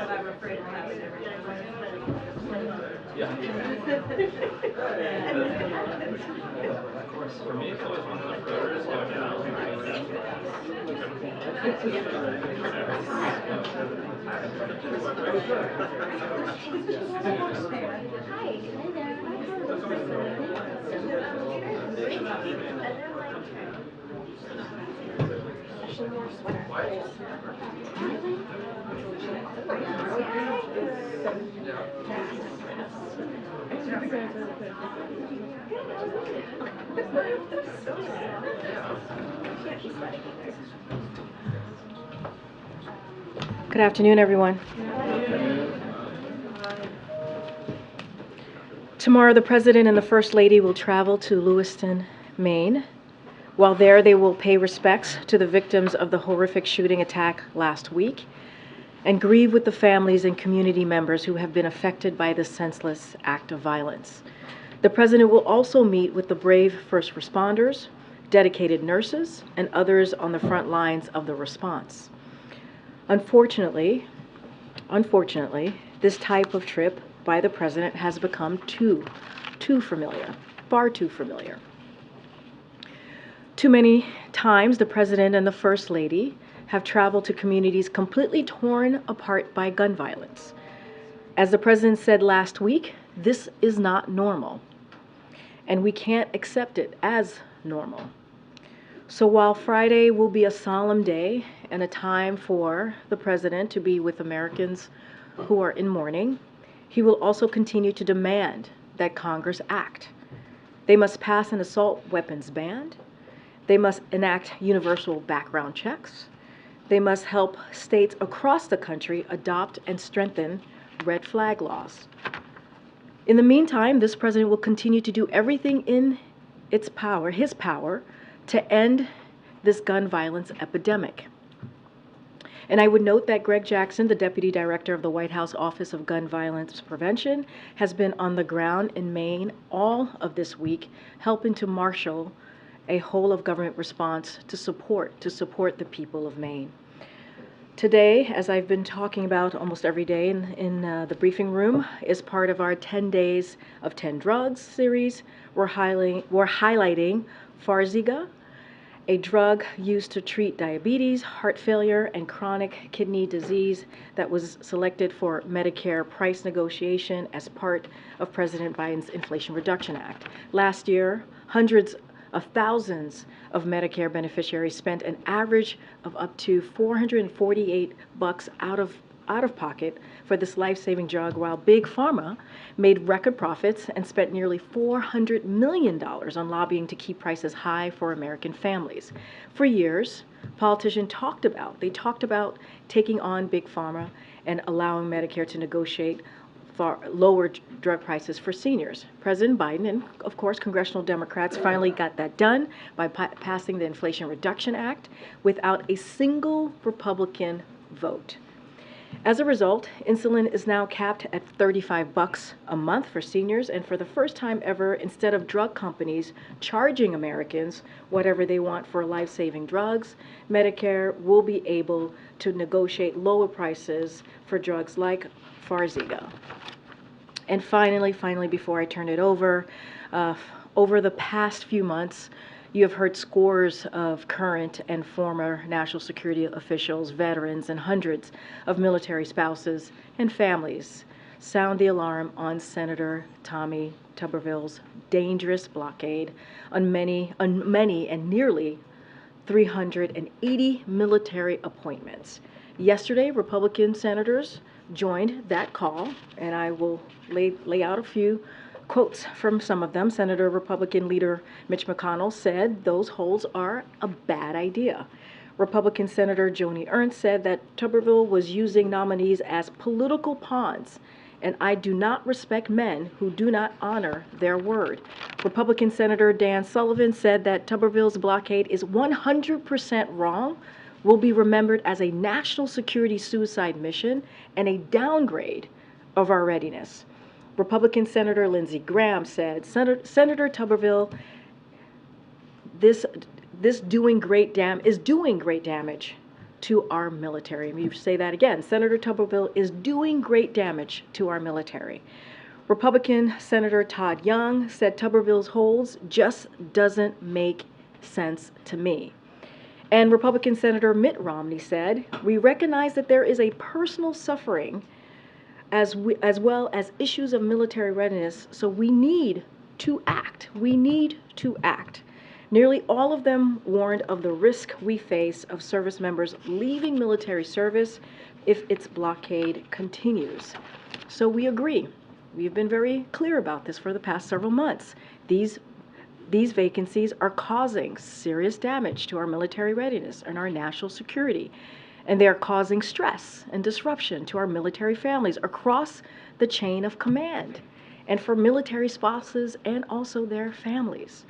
I'm afraid of having Of course, for me, it's always one of the recruiters going down. Good afternoon, everyone. Tomorrow, the President and the First Lady will travel to Lewiston, Maine. While there, they will pay respects to the victims of the horrific shooting attack last week and grieve with the families and community members who have been affected by this senseless act of violence. The President will also meet with the brave first responders, dedicated nurses, and others on the front lines of the response. Unfortunately, this type of trip by the President has become too familiar, far too familiar. Too many times, the President and the First Lady have traveled to communities completely torn apart by gun violence. As the President said last week, this is not normal, and we can't accept it as normal. So while Friday will be a solemn day and a time for the President to be with Americans who are in mourning, he will also continue to demand that Congress act. They must pass an assault weapons ban. They must enact universal background checks. They must help states across the country adopt and strengthen red flag laws. In the meantime, this President will continue to do everything in his power, to end this gun violence epidemic. And I would note that Greg Jackson, the Deputy Director of the White House Office of Gun Violence Prevention, has been on the ground in Maine all of this week, helping to marshal a whole of government response to support the people of Maine. Today, as I've been talking about almost every day in the briefing room, is part of our 10 Days of 10 Drugs series. We're highlighting Farxiga, a drug used to treat diabetes, heart failure, and chronic kidney disease that was selected for Medicare price negotiation as part of President Biden's Inflation Reduction Act. Last year, hundreds of thousands of Medicare beneficiaries spent an average of up to $448 out of pocket for this life-saving drug, while Big Pharma made record profits and spent nearly $400 million on lobbying to keep prices high for American families. For years, politicians talked about taking on Big Pharma and allowing Medicare to negotiate for lower drug prices for seniors. President Biden and, of course, congressional Democrats finally got that done by passing the Inflation Reduction Act without a single Republican vote. As a result, insulin is now capped at $35 a month for seniors, and for the first time ever, instead of drug companies charging Americans whatever they want for life-saving drugs, Medicare will be able to negotiate lower prices for drugs like Farxiga. And finally, before I turn it over the past few months, you have heard scores of current and former national security officials, veterans, and hundreds of military spouses and families sound the alarm on Senator Tommy Tuberville's dangerous blockade on many and nearly 380 military appointments. Yesterday, Republican senators joined that call, and I will lay out a few quotes from some of them. Senator Republican leader Mitch McConnell said those holds are a bad idea. Republican Senator Joni Ernst said that Tuberville was using nominees as political pawns, and I do not respect men who do not honor their word. Republican Senator Dan Sullivan said that Tuberville's blockade is 100% wrong, will be remembered as a national security suicide mission and a downgrade of our readiness. Republican Senator Lindsey Graham said, Senator Tuberville, this is doing great damage to our military. Let me say that again. Senator Tuberville is doing great damage to our military. Republican Senator Todd Young said Tuberville's holds just doesn't make sense to me. And Republican Senator Mitt Romney said, we recognize that there is a personal suffering as well as issues of military readiness, so we need to act. We need to act. Nearly all of them warned of the risk we face of service members leaving military service if its blockade continues. So we agree. We've been very clear about this for the past several months. These vacancies are causing serious damage to our military readiness and our national security. And they are causing stress and disruption to our military families across the chain of command and for military spouses and also their families.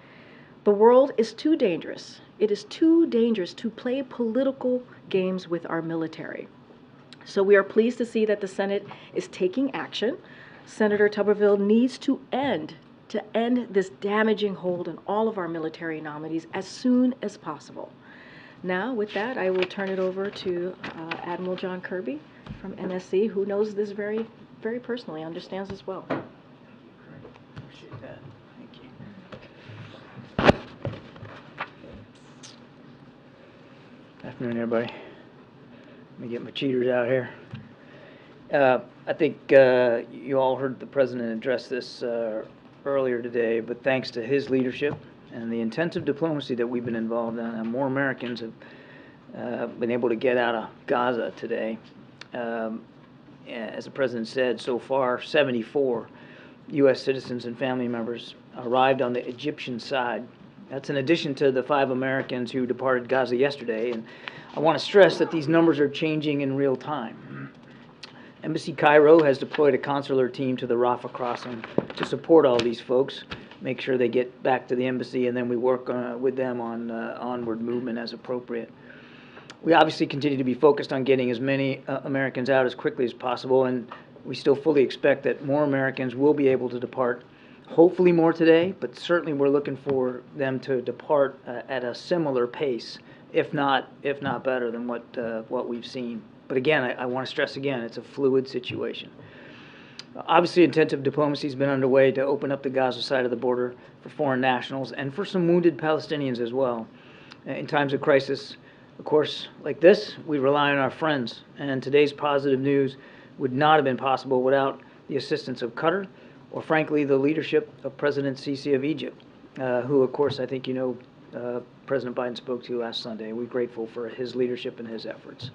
The world is too dangerous. It is too dangerous to play political games with our military. So we are pleased to see that the Senate is taking action. Senator Tuberville needs to end this damaging hold on all of our military nominees as soon as possible. Now, with that, I will turn it over to Admiral John Kirby from NSC, who knows this very, very personally, understands as well. Appreciate that. Thank you. Afternoon, everybody. Let me get my cheaters out here. I think you all heard the President address this earlier today, but thanks to his leadership and the intensive diplomacy that we've been involved in, and more Americans have been able to get out of Gaza today. As the President said, so far 74 U.S. citizens and family members arrived on the Egyptian side. That's in addition to the 5 Americans who departed Gaza yesterday, and I want to stress that these numbers are changing in real time. Embassy Cairo has deployed a consular team to the Rafah crossing to support all these folks, make sure they get back to the embassy, and then we work with them on onward movement as appropriate. We obviously continue to be focused on getting as many Americans out as quickly as possible, and we still fully expect that more Americans will be able to depart, hopefully more today, but certainly we're looking for them to depart at a similar pace, if not better than what we've seen. But again, I want to stress again, it's a fluid situation. Obviously, intensive diplomacy has been underway to open up the Gaza side of the border for foreign nationals and for some wounded Palestinians as well. In times of crisis, of course, like this, we rely on our friends, and today's positive news would not have been possible without the assistance of Qatar or, frankly, the leadership of President Sisi of Egypt, who, of course, I think you know President Biden spoke to last Sunday. We're grateful for his leadership and his efforts.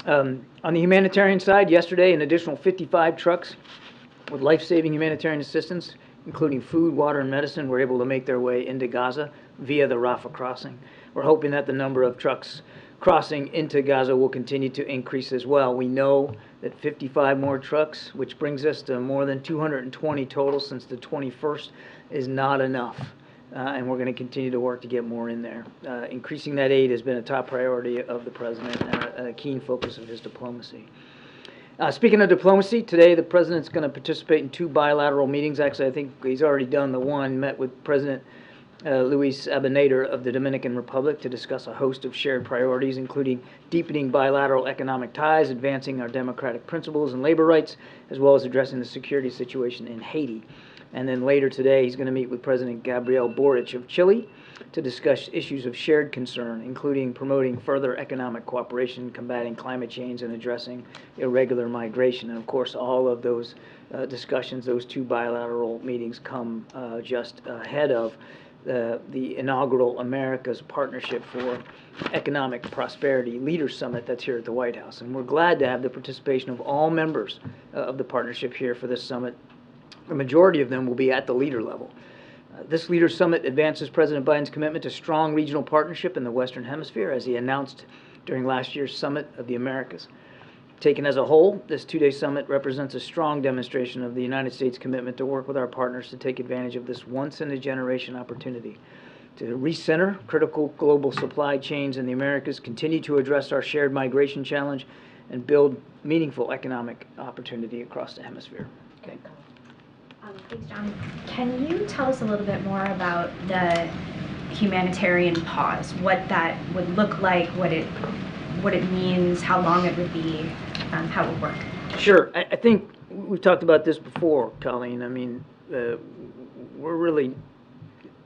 On the humanitarian side, yesterday, an additional 55 trucks with life-saving humanitarian assistance, including food, water, and medicine, were able to make their way into Gaza via the Rafah crossing. We're hoping that the number of trucks crossing into Gaza will continue to increase as well. We know that 55 more trucks, which brings us to more than 220 total since the 21st, is not enough. And we're going to continue to work to get more in there. Increasing that aid has been a top priority of the President and a keen focus of his diplomacy. Speaking of diplomacy, today the President's going to participate in 2 bilateral meetings. Actually, I think he's already done the one, met with President Luis Abinader of the Dominican Republic to discuss a host of shared priorities, including deepening bilateral economic ties, advancing our democratic principles and labor rights, as well as addressing the security situation in Haiti. And then later today, he's going to meet with President Gabriel Boric of Chile to discuss issues of shared concern, including promoting further economic cooperation, combating climate change, and addressing irregular migration. And of course, all of those discussions, those 2 bilateral meetings come just ahead of the inaugural America's Partnership for Economic Prosperity Leaders Summit that's here at the White House. And we're glad to have the participation of all members of the partnership here for this summit. The majority of them will be at the leader level. This Leaders Summit advances President Biden's commitment to strong regional partnership in the Western Hemisphere, as he announced during last year's Summit of the Americas. Taken as a whole, this 2-day summit represents a strong demonstration of the United States' commitment to work with our partners to take advantage of this once-in-a-generation opportunity to recenter critical global supply chains in the Americas, continue to address our shared migration challenge, and build meaningful economic opportunity across the hemisphere. Okay. Thanks, John. Can you tell us a little bit more about the humanitarian pause, what that would look like, what it means, how long it would be, how it would work. Sure. I think we've talked about this before, Colleen. I mean, we're really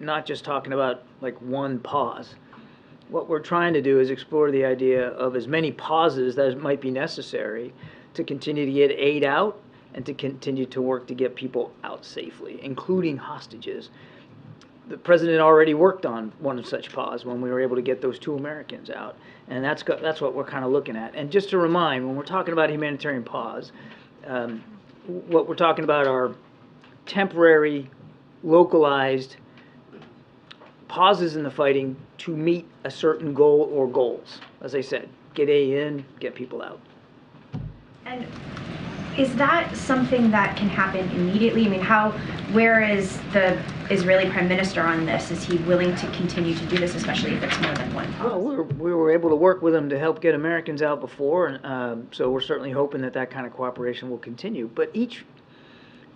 not just talking about like one pause. What we're trying to do is explore the idea of as many pauses as might be necessary to continue to get aid out and to continue to work to get people out safely, including hostages. The president already worked on one such pause when we were able to get those 2 Americans out, and that's what we're kind of looking at. And just to remind, when we're talking about humanitarian pause, what we're talking about are temporary, localized pauses in the fighting to meet a certain goal or goals. As I said, get aid in, get people out. And is that something that can happen immediately? I mean, where is the Israeli Prime Minister on this? Is he willing to continue to do this, especially if it's more than one pause? Well, we were able to work with him to help get Americans out before, and so we're certainly hoping that kind of cooperation will continue. But each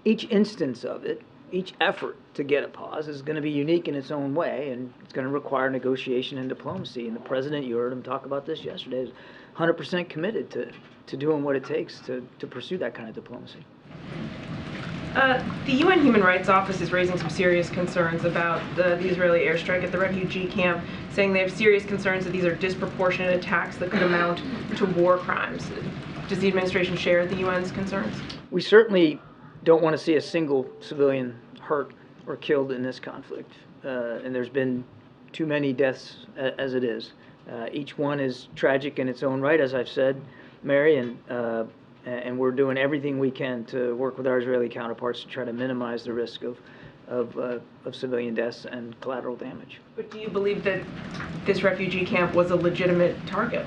instance of it, each effort to get a pause is going to be unique in its own way, and it's going to require negotiation and diplomacy. And the president, you heard him talk about this yesterday, is 100% committed to doing what it takes to pursue that kind of diplomacy. The UN Human Rights Office is raising some serious concerns about the Israeli airstrike at the refugee camp, saying they have serious concerns that these are disproportionate attacks that could amount to war crimes. Does the administration share the UN's concerns? We certainly don't want to see a single civilian hurt or killed in this conflict, and there's been too many deaths as it is. Each one is tragic in its own right, as I've said, Mary, and we're doing everything we can to work with our Israeli counterparts to try to minimize the risk of civilian deaths and collateral damage. But do you believe that this refugee camp was a legitimate target?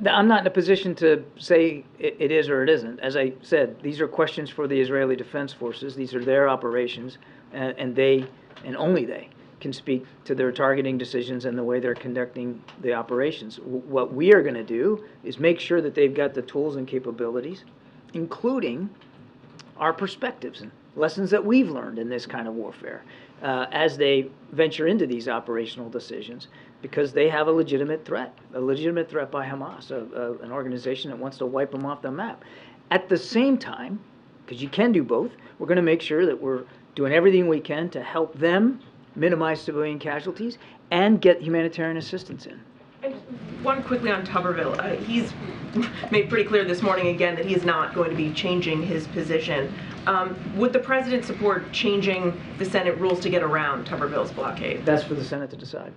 I'm not in a position to say it is or it isn't. As I said, these are questions for the Israeli Defense Forces. These are their operations, and they, and only they, can speak to their targeting decisions and the way they're conducting the operations. What we are going to do is make sure that they've got the tools and capabilities, including our perspectives and lessons that we've learned in this kind of warfare as they venture into these operational decisions, because they have a legitimate threat by Hamas, an organization that wants to wipe them off the map. At the same time, because you can do both, we're going to make sure that we're doing everything we can to help them minimize civilian casualties and get humanitarian assistance in. And one quickly on Tuberville. He's made pretty clear this morning again that he is not going to be changing his position. Would the president support changing the Senate rules to get around Tuberville's blockade? That's for the Senate to decide.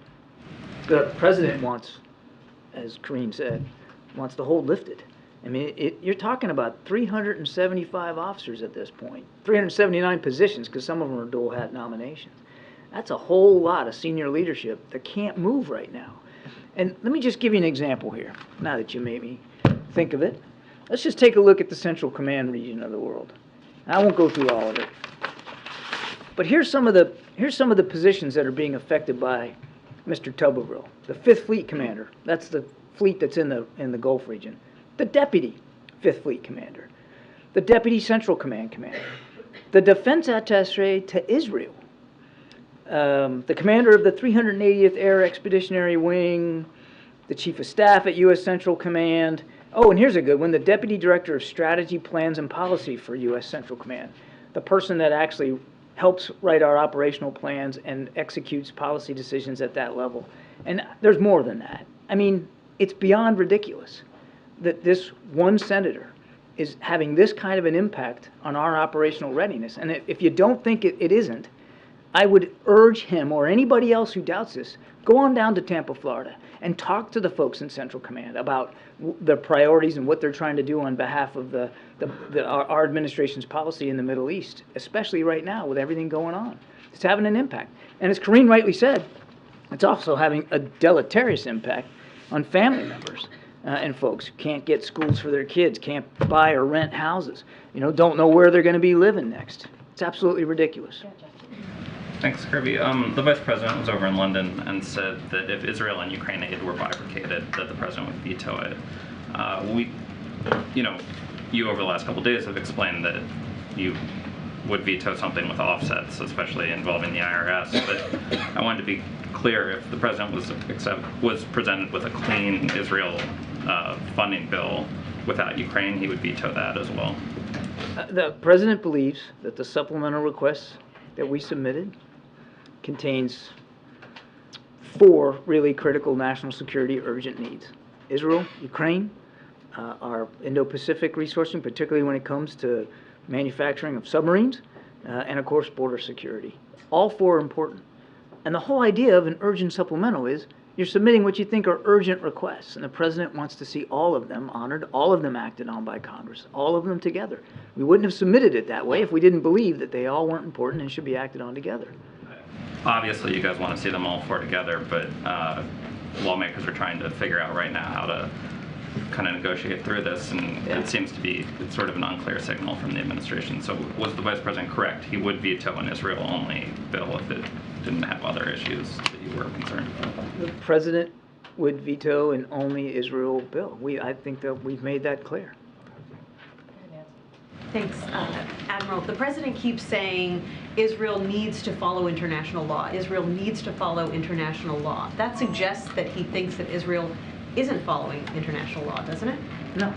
The president wants, as Karine said, wants the hold lifted. I mean, you're talking about 375 officers at this point, 379 positions, because some of them are dual hat nominations. That's a whole lot of senior leadership that can't move right now. And let me just give you an example here, now that you made me think of it. Let's just take a look at the Central Command region of the world. I won't go through all of it. But here's some of the positions that are being affected by Mr. Tuberville. The 5th Fleet Commander, that's the fleet that's in the Gulf region. The Deputy 5th Fleet Commander. The Deputy Central Command Commander. The Defense Attaché to Israel. The commander of the 380th Air Expeditionary Wing, the Chief of Staff at U.S. Central Command. Oh, and here's a good one, the Deputy Director of Strategy, Plans, and Policy for U.S. Central Command, the person that actually helps write our operational plans and executes policy decisions at that level. And there's more than that. I mean, it's beyond ridiculous that this one senator is having this kind of an impact on our operational readiness. And if you don't think it isn't, I would urge him or anybody else who doubts this, go on down to Tampa, Florida, and talk to the folks in Central Command about their priorities and what they're trying to do on behalf of our administration's policy in the Middle East, especially right now with everything going on. It's having an impact. And as Karine rightly said, it's also having a deleterious impact on family members and folks who can't get schools for their kids, can't buy or rent houses, don't know where they're going to be living next. It's absolutely ridiculous. Thanks, Kirby. The Vice President was over in London and said that if Israel and Ukraine aid were bifurcated, that the President would veto it. You over the last couple of days have explained that you would veto something with offsets, especially involving the IRS. But I wanted to be clear, if the president was presented with a clean Israel funding bill without Ukraine, he would veto that as well. The president believes that the supplemental request that we submitted contains 4 really critical national security urgent needs: Israel, Ukraine, our Indo-Pacific resourcing, particularly when it comes to manufacturing of submarines, and of course border security. All 4 are important. And the whole idea of an urgent supplemental is you're submitting what you think are urgent requests, and the president wants to see all of them honored, all of them acted on by Congress, all of them together. We wouldn't have submitted it that way if we didn't believe that they all weren't important and should be acted on together. Obviously, you guys want to see them all 4 together, but lawmakers are trying to figure out right now how to kind of negotiate through this, and it seems to be sort of an unclear signal from the administration. So was the vice president correct? He would veto an Israel-only bill if it didn't have other issues that you were concerned about? The president would veto an only Israel bill. I think that we've made that clear. Thanks, Admiral. The president keeps saying Israel needs to follow international law. Israel needs to follow international law. That suggests that he thinks that Israel isn't following international law, doesn't it? No.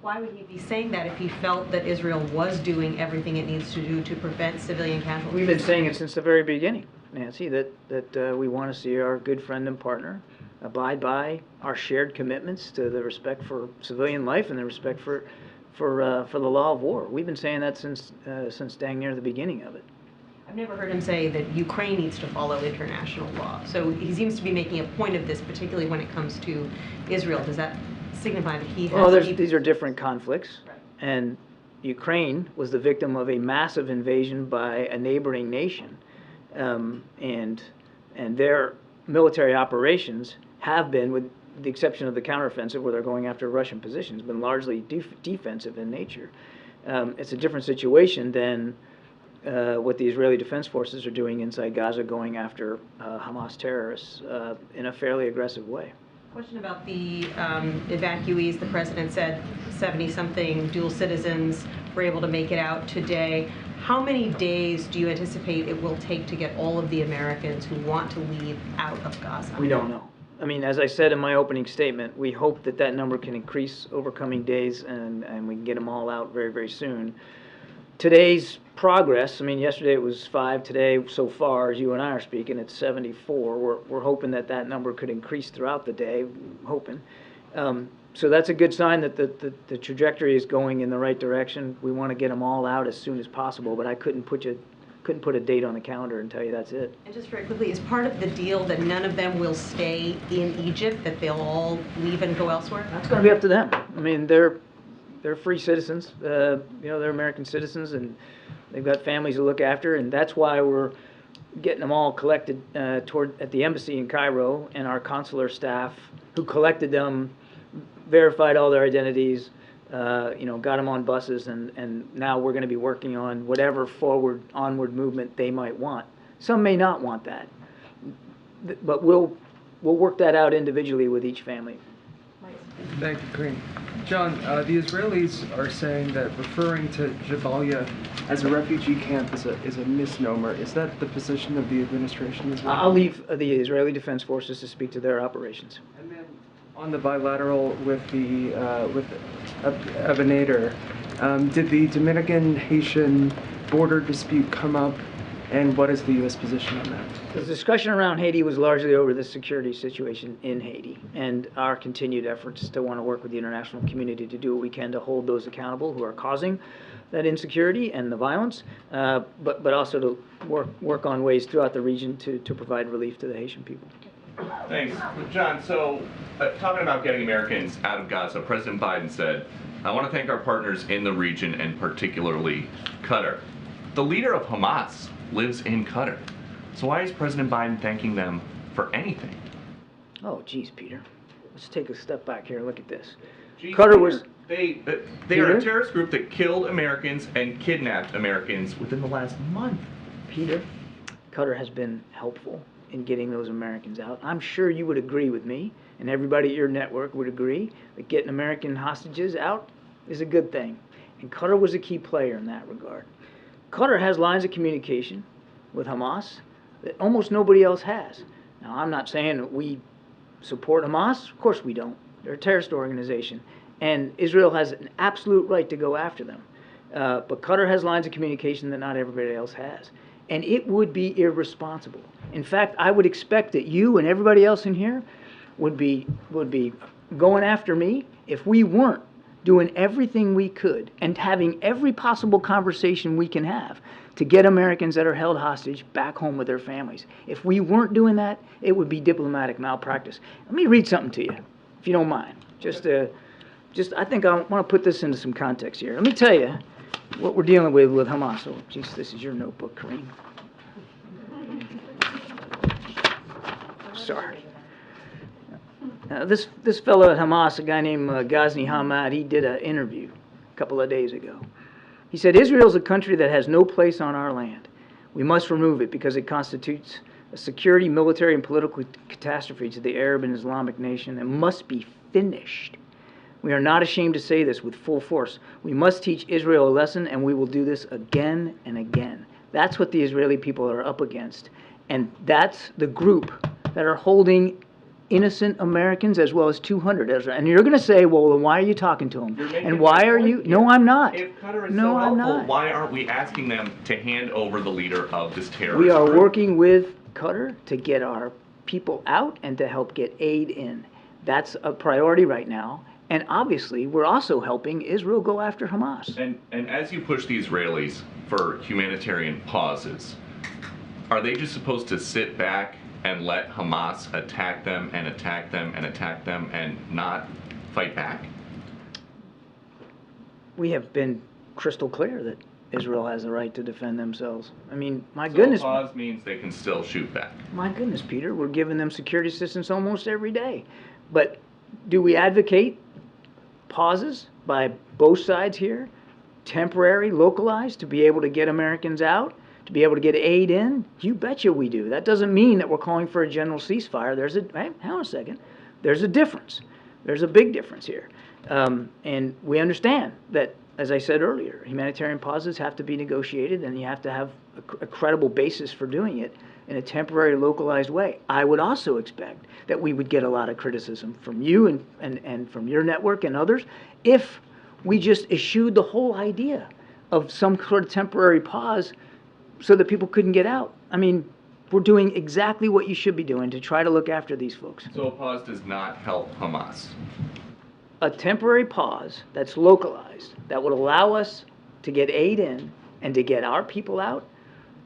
Why would he be saying that if he felt that Israel was doing everything it needs to do to prevent civilian casualties? We've been saying it since the very beginning, Nancy, that we want to see our good friend and partner abide by our shared commitments to the respect for civilian life and the respect for the law of war. We've been saying that since dang near the beginning of it. I've never heard him say that Ukraine needs to follow international law. So he seems to be making a point of this, particularly when it comes to Israel. Does that signify that he has... Well, these are different conflicts, right. And Ukraine was the victim of a massive invasion by a neighboring nation, and their military operations have been, with the exception of the counteroffensive where they're going after Russian positions, been largely defensive in nature. It's a different situation than what the Israeli Defense Forces are doing inside Gaza, going after Hamas terrorists in a fairly aggressive way. Question about the evacuees. The president said 70-something dual citizens were able to make it out today. How many days do you anticipate it will take to get all of the Americans who want to leave out of Gaza? We don't know. I mean, as I said in my opening statement, we hope that that number can increase over coming days, and we can get them all out very, very soon. Today's progress, I mean, yesterday it was 5, today so far, as you and I are speaking, it's 74. We're hoping that that number could increase throughout the day, hoping. So that's a good sign that the trajectory is going in the right direction. We want to get them all out as soon as possible, but I couldn't put a date on the calendar and tell you that's it. And just very quickly, is part of the deal that none of them will stay in Egypt, that they'll all leave and go elsewhere? That's going to be up to them. I mean, they're free citizens, they're American citizens, and they've got families to look after, and that's why we're getting them all collected at the embassy in Cairo, and our consular staff who collected them, verified all their identities, got them on buses, and now we're going to be working on whatever onward movement they might want. Some may not want that, but we'll work that out individually with each family. Thank you, Karine. John, the Israelis are saying that referring to Jabalia as a refugee camp is a misnomer. Is that the position of the administration as well? I'll leave the Israeli Defense Forces to speak to their operations. And then on the bilateral with Evacuations, did the Dominican-Haitian border dispute come up, and what is the U.S. position on that? The discussion around Haiti was largely over the security situation in Haiti and our continued efforts to want to work with the international community to do what we can to hold those accountable who are causing that insecurity and the violence, but also to work on ways throughout the region to provide relief to the Haitian people. Thanks. John, so talking about getting Americans out of Gaza, President Biden said, "I want to thank our partners in the region and particularly Qatar." The leader of Hamas lives in Qatar. So why is President Biden thanking them for anything? Oh, geez, Peter. Let's take a step back here and look at this. Geez, Qatar was... They are a terrorist group that killed Americans and kidnapped Americans within the last month. Peter, Qatar has been helpful in getting those Americans out. I'm sure you would agree with me, and everybody at your network would agree, that getting American hostages out is a good thing. And Qatar was a key player in that regard. Qatar has lines of communication with Hamas that almost nobody else has. Now, I'm not saying that we support Hamas. Of course we don't. They're a terrorist organization. And Israel has an absolute right to go after them. But Qatar has lines of communication that not everybody else has. And it would be irresponsible. In fact, I would expect that you and everybody else in here would be going after me if we weren't doing everything we could and having every possible conversation we can have to get Americans that are held hostage back home with their families. If we weren't doing that, it would be diplomatic malpractice. Let me read something to you, if you don't mind. I think I want to put this into some context here. Let me tell you what we're dealing with Hamas. Oh, geez, this is your notebook, Karine. Sorry. This fellow at Hamas, a guy named Ghazni Hamad, he did an interview a couple of days ago. He said, Israel's a country that has no place on our land. We must remove it because it constitutes a security, military, and political catastrophe to the Arab and Islamic nation and must be finished. We are not ashamed to say this with full force. We must teach Israel a lesson, and we will do this again and again. That's what the Israeli people are up against. And that's the group that are holding innocent Americans as well as 200. And you're going to say, well, then why are you talking to them? And why are you? No, I'm not. If Qatar is No, so I'm helpful, not. why aren't we asking them to hand over the leader of this terrorist We are group? working with Qatar to get our people out and to help get aid in. That's a priority right now. And obviously, we're also helping Israel go after Hamas. And as you push the Israelis for humanitarian pauses, are they just supposed to sit back and let Hamas attack them and attack them and attack them and not fight back? We have been crystal clear that Israel has the right to defend themselves. I mean, my goodness. So pause means they can still shoot back. My goodness, Peter, we're giving them security assistance almost every day. But do we advocate pauses by both sides here, temporary, localized, to be able to get Americans out, to be able to get aid in? You betcha we do. That doesn't mean that we're calling for a general ceasefire. Hang on a second. There's a difference. There's a big difference here. And we understand that, as I said earlier, humanitarian pauses have to be negotiated, and you have to have a credible basis for doing it in a temporary, localized way. I would also expect that we would get a lot of criticism from you and from your network and others if we just eschewed the whole idea of some sort of temporary pause so that people couldn't get out. I mean, we're doing exactly what you should be doing to try to look after these folks. So a pause does not help Hamas. A temporary pause that's localized, that would allow us to get aid in and to get our people out,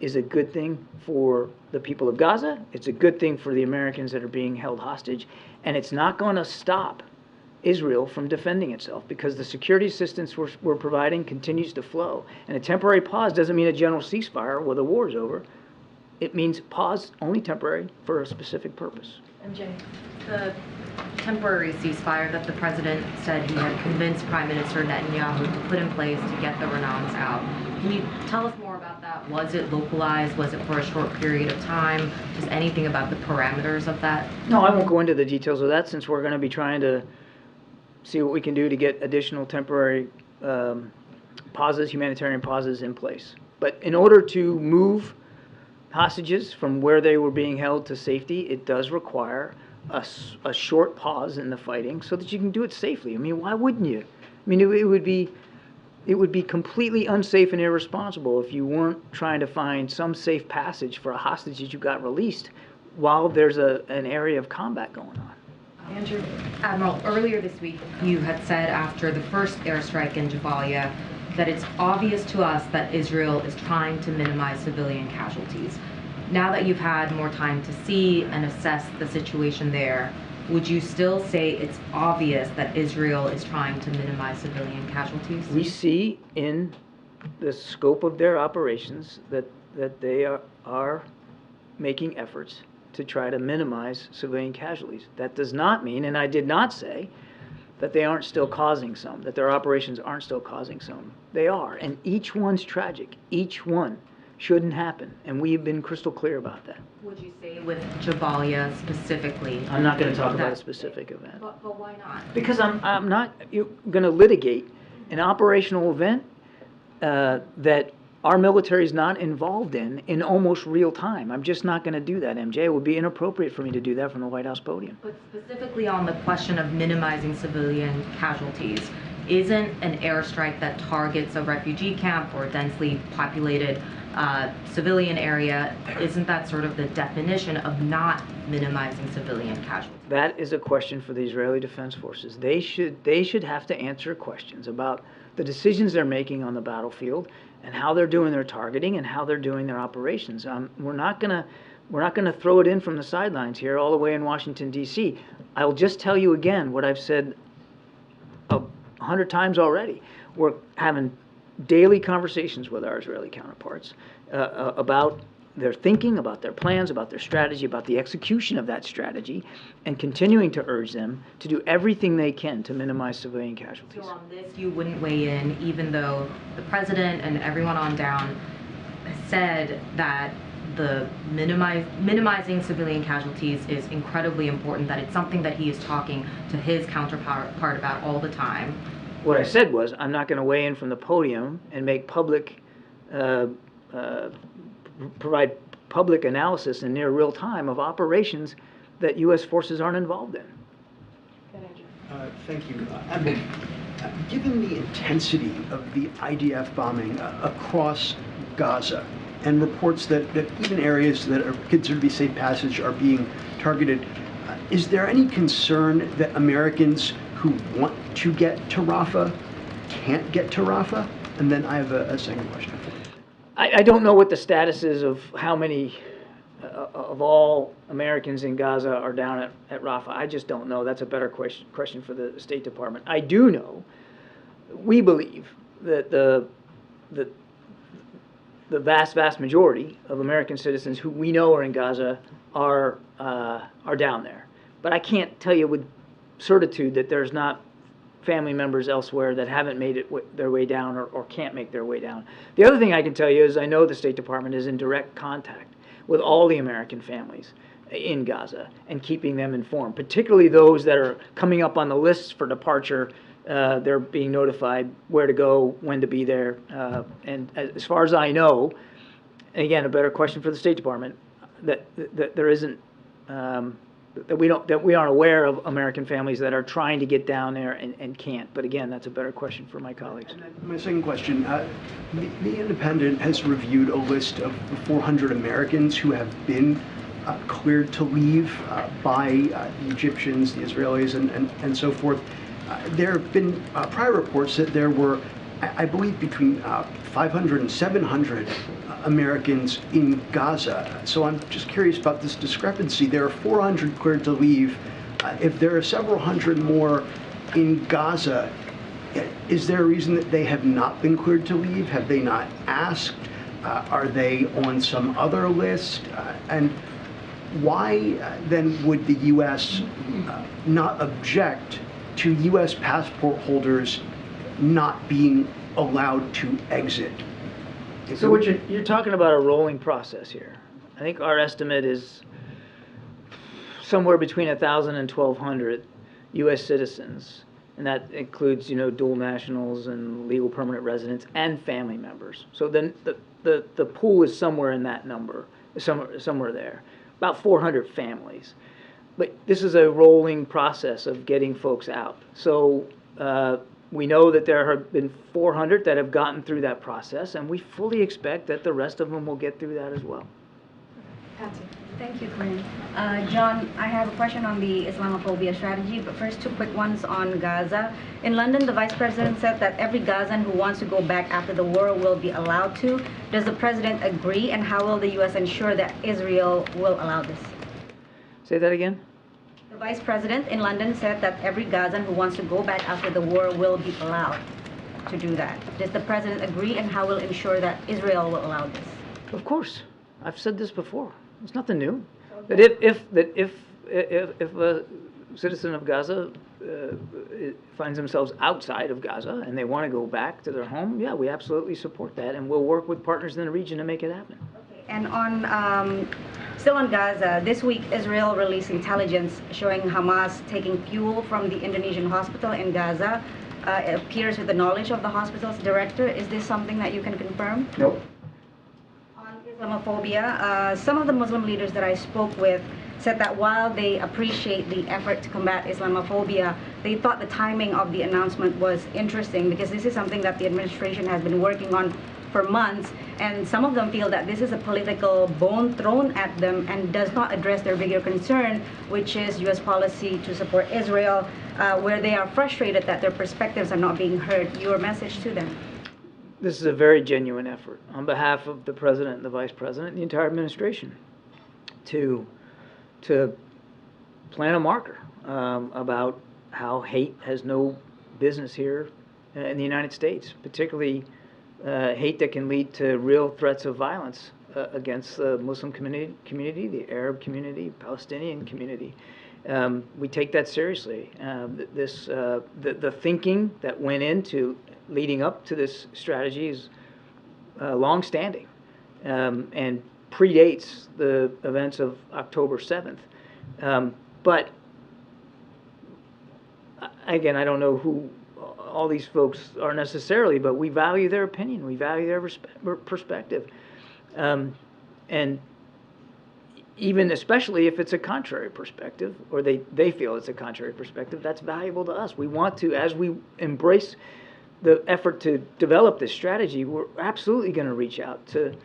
is a good thing for the people of Gaza. It's a good thing for the Americans that are being held hostage. And it's not going to stop Israel from defending itself because the security assistance we're providing continues to flow. And a temporary pause doesn't mean a general ceasefire where the war is over. It means pause, only temporary, for a specific purpose. MJ, the temporary ceasefire that the president said he had convinced Prime Minister Netanyahu to put in place to get the Renans out. Can you tell us more about that? Was it localized? Was it for a short period of time? Just anything about the parameters of that? No, I won't go into the details of that since we're going to be trying to see what we can do to get additional temporary pauses, humanitarian pauses in place. But in order to move hostages from where they were being held to safety, it does require a short pause in the fighting so that you can do it safely. I mean, why wouldn't you? I mean, it would be completely unsafe and irresponsible if you weren't trying to find some safe passage for a hostage that you got released while there's an area of combat going on. Andrew, Admiral, earlier this week you had said after the first airstrike in Jabalia that it's obvious to us that Israel is trying to minimize civilian casualties. Now that you've had more time to see and assess the situation there, would you still say it's obvious that Israel is trying to minimize civilian casualties? We see in the scope of their operations that they are making efforts to try to minimize civilian casualties. That does not mean, and I did not say, that they aren't still causing some, that their operations aren't still causing some. They are, and each one's tragic. Each one shouldn't happen, and we have been crystal clear about that. Would you say with Jabalia specifically? I'm not going to talk about a specific event. But why not? Because I'm not going to litigate an operational event that our military is not involved in almost real time. I'm just not going to do that, MJ. It would be inappropriate for me to do that from the White House podium. But specifically on the question of minimizing civilian casualties, isn't an airstrike that targets a refugee camp or a densely populated civilian area, isn't that sort of the definition of not minimizing civilian casualties? That is a question for the Israeli Defense Forces. They should have to answer questions about the decisions they're making on the battlefield and how they're doing their targeting and how they're doing their operations. We're not gonna throw it in from the sidelines here all the way in Washington, D.C. I'll just tell you again what I've said 100 times already. We're having daily conversations with our Israeli counterparts about their thinking, about their plans, about their strategy, about the execution of that strategy, and continuing to urge them to do everything they can to minimize civilian casualties. So on this, you wouldn't weigh in, even though the president and everyone on down said that the minimizing civilian casualties is incredibly important, that it's something that he is talking to his counterpart about all the time. What I said was, I'm not going to weigh in from the podium and make public, provide public analysis in near real time of operations that U.S. forces aren't involved in. Thank you. Admiral, given the intensity of the IDF bombing across Gaza and reports that even areas that are considered to be safe passage are being targeted, is there any concern that Americans who want to get to Rafah can't get to Rafah? And then I have a second question. I don't know what the status is of how many of all Americans in Gaza are down at Rafah. I just don't know. That's a better question for the State Department. I do know, we believe that the vast majority of American citizens who we know are in Gaza are down there. But I can't tell you with certitude that there's not family members elsewhere that haven't made it their way down or can't make their way down. The other thing I can tell you is I know the State Department is in direct contact with all the American families in Gaza and keeping them informed, particularly those that are coming up on the lists for departure. They're being notified where to go, when to be there. And as far as I know, and again, a better question for the State Department, that there isn't, that we aren't aware of American families that are trying to get down there and can't. But again, that's a better question for my colleagues. And then my second question, the Independent has reviewed a list of 400 Americans who have been cleared to leave by the Egyptians, the Israelis, and so forth. There have been prior reports that there were, I believe, between 500 and 700 Americans in Gaza. So I'm just curious about this discrepancy. There are 400 cleared to leave. If there are several hundred more in Gaza, is there a reason that they have not been cleared to leave? Have they not asked? Are they on some other list? And why then would the U.S. Not object to U.S. passport holders not being allowed to exit? So what you're talking about a rolling process here. I think our estimate is somewhere between 1,000 and 1,200 U.S. citizens, and that includes, dual nationals and legal permanent residents and family members. So then the pool is somewhere in that number, somewhere there, about 400 families. But this is a rolling process of getting folks out. So we know that there have been 400 that have gotten through that process, and we fully expect that the rest of them will get through that as well. Thank you, Karine. John, I have a question on the Islamophobia strategy, but first 2 quick ones on Gaza. In London, the Vice President said that every Gazan who wants to go back after the war will be allowed to. Does the President agree, and how will the U.S. ensure that Israel will allow this? Say that again? The Vice President in London said that every Gazan who wants to go back after the war will be allowed to do that. Does the President agree, and how will ensure that Israel will allow this? Of course. I've said this before. It's nothing new. That if a citizen of Gaza finds themselves outside of Gaza and they want to go back to their home, yeah, we absolutely support that, and we'll work with partners in the region to make it happen. Okay. And on still on Gaza, this week Israel released intelligence showing Hamas taking fuel from the Indonesian hospital in Gaza. appears with the knowledge of the hospital's director. Is this something that you can confirm? Nope. On Islamophobia, some of the Muslim leaders that I spoke with said that while they appreciate the effort to combat Islamophobia, they thought the timing of the announcement was interesting because this is something that the administration has been working on for months, and some of them feel that this is a political bone thrown at them and does not address their bigger concern, which is U.S. policy to support Israel, where they are frustrated that their perspectives are not being heard. Your message to them? This is a very genuine effort on behalf of the President and the Vice President and the entire administration to plant a marker about how hate has no business here in the United States, particularly hate that can lead to real threats of violence against the Muslim community, the Arab community, Palestinian community. We take that seriously. The thinking that went into leading up to this strategy is long-standing and predates the events of October 7th. But again, I don't know who all these folks are necessarily, but we value their opinion. We value their perspective. And even especially if it's a contrary perspective, or they feel it's a contrary perspective, that's valuable to us. We want to, as we embrace the effort to develop this strategy, we're absolutely going to reach out to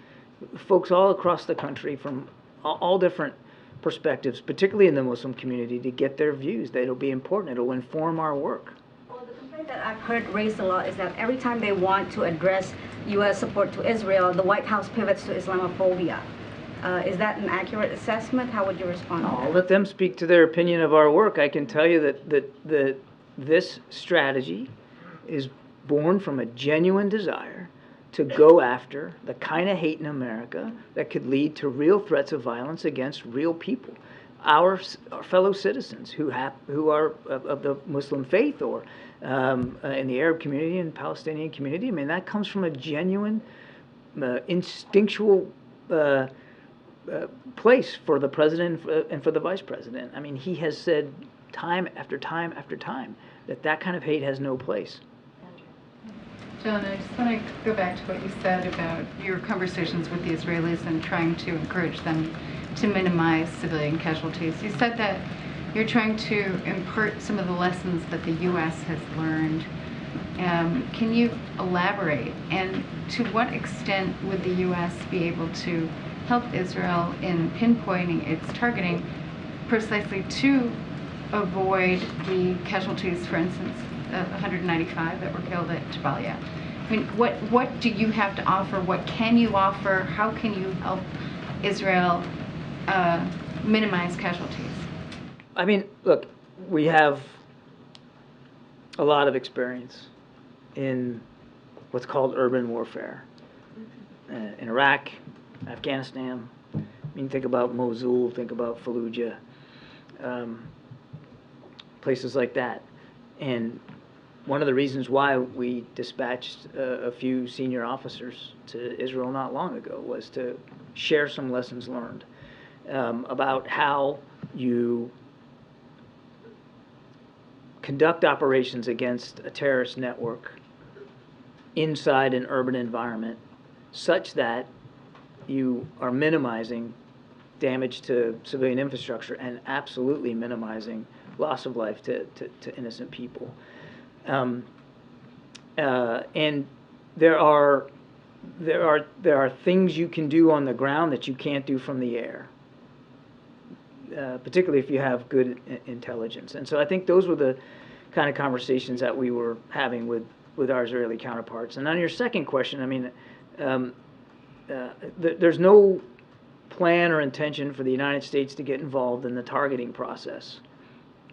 folks all across the country from all different perspectives, particularly in the Muslim community, to get their views. That'll be important. It'll inform our work. Well, the complaint that I've heard raised a lot is that every time they want to address U.S. support to Israel, the White House pivots to Islamophobia. Is that an accurate assessment? How would you respond to that? I'll let them speak to their opinion of our work. I can tell you that this strategy is born from a genuine desire to go after the kind of hate in America that could lead to real threats of violence against real people, our fellow citizens who are of the Muslim faith or in the Arab community and Palestinian community. I mean, that comes from a genuine, instinctual place for the president and for the vice president. I mean, he has said time after time after time that kind of hate has no place. John, I just want to go back to what you said about your conversations with the Israelis and trying to encourage them to minimize civilian casualties. You said that you're trying to impart some of the lessons that the U.S. has learned. Can you elaborate? And to what extent would the U.S. be able to help Israel in pinpointing its targeting precisely to avoid the casualties, for instance, 195 that were killed at Jabalia? I mean, what do you have to offer? What can you offer? How can you help Israel minimize casualties? I mean, look, we have a lot of experience in what's called urban warfare. In Iraq, Afghanistan, I mean, think about Mosul, think about Fallujah, places like that. And one of the reasons why we dispatched a few senior officers to Israel not long ago was to share some lessons learned about how you conduct operations against a terrorist network inside an urban environment such that you are minimizing damage to civilian infrastructure and absolutely minimizing loss of life to innocent people. And there are things you can do on the ground that you can't do from the air, particularly if you have good intelligence. And so I think those were the kind of conversations that we were having with our Israeli counterparts. And on your second question, I mean, there's no plan or intention for the United States to get involved in the targeting process.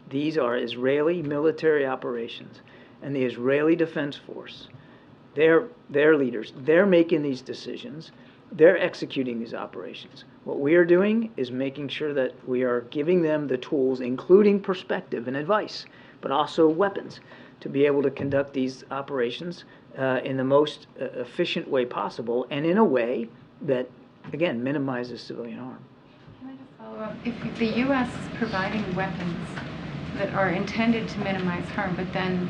These are Israeli military operations, and the Israeli Defense Force, they're leaders. They're making these decisions. They're executing these operations. What we are doing is making sure that we are giving them the tools, including perspective and advice, but also weapons, to be able to conduct these operations in the most efficient way possible and in a way that, again, minimizes civilian harm. Can I just follow up? If the U.S. is providing weapons that are intended to minimize harm, but then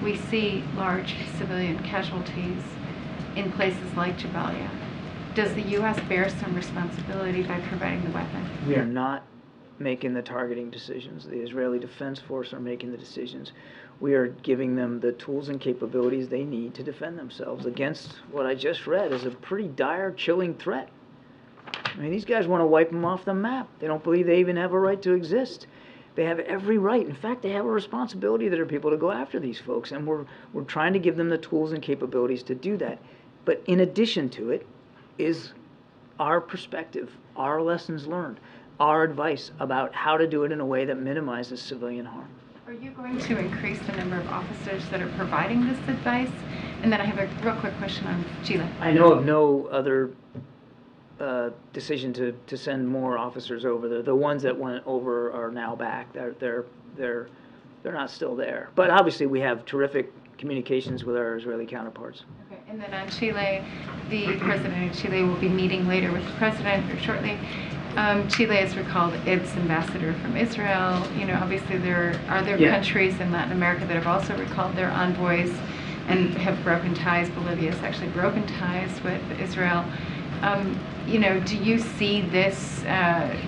we see large civilian casualties in places like Jabalia. Does the U.S. bear some responsibility by providing the weapon? We are not making the targeting decisions. The Israeli Defense Force are making the decisions. We are giving them the tools and capabilities they need to defend themselves against what I just read as a pretty dire, chilling threat. I mean, these guys want to wipe them off the map. They don't believe they even have a right to exist. They have every right. In fact, they have a responsibility that are people to go after these folks, and we're trying to give them the tools and capabilities to do that. But in addition to it is our perspective, our lessons learned, our advice about how to do it in a way that minimizes civilian harm. Are you going to increase the number of officers that are providing this advice? And then I have a real quick question on Chile. I know of no other decision to send more officers over there. The ones that went over are now back. They're not still there. But obviously we have terrific communications with our Israeli counterparts. Okay, and then on Chile, the president of Chile will be meeting later with the president or shortly. Chile has recalled its ambassador from Israel. You know, obviously there are other countries in Latin America that have also recalled their envoys and have broken ties. Bolivia has actually broken ties with Israel. You know, do you see this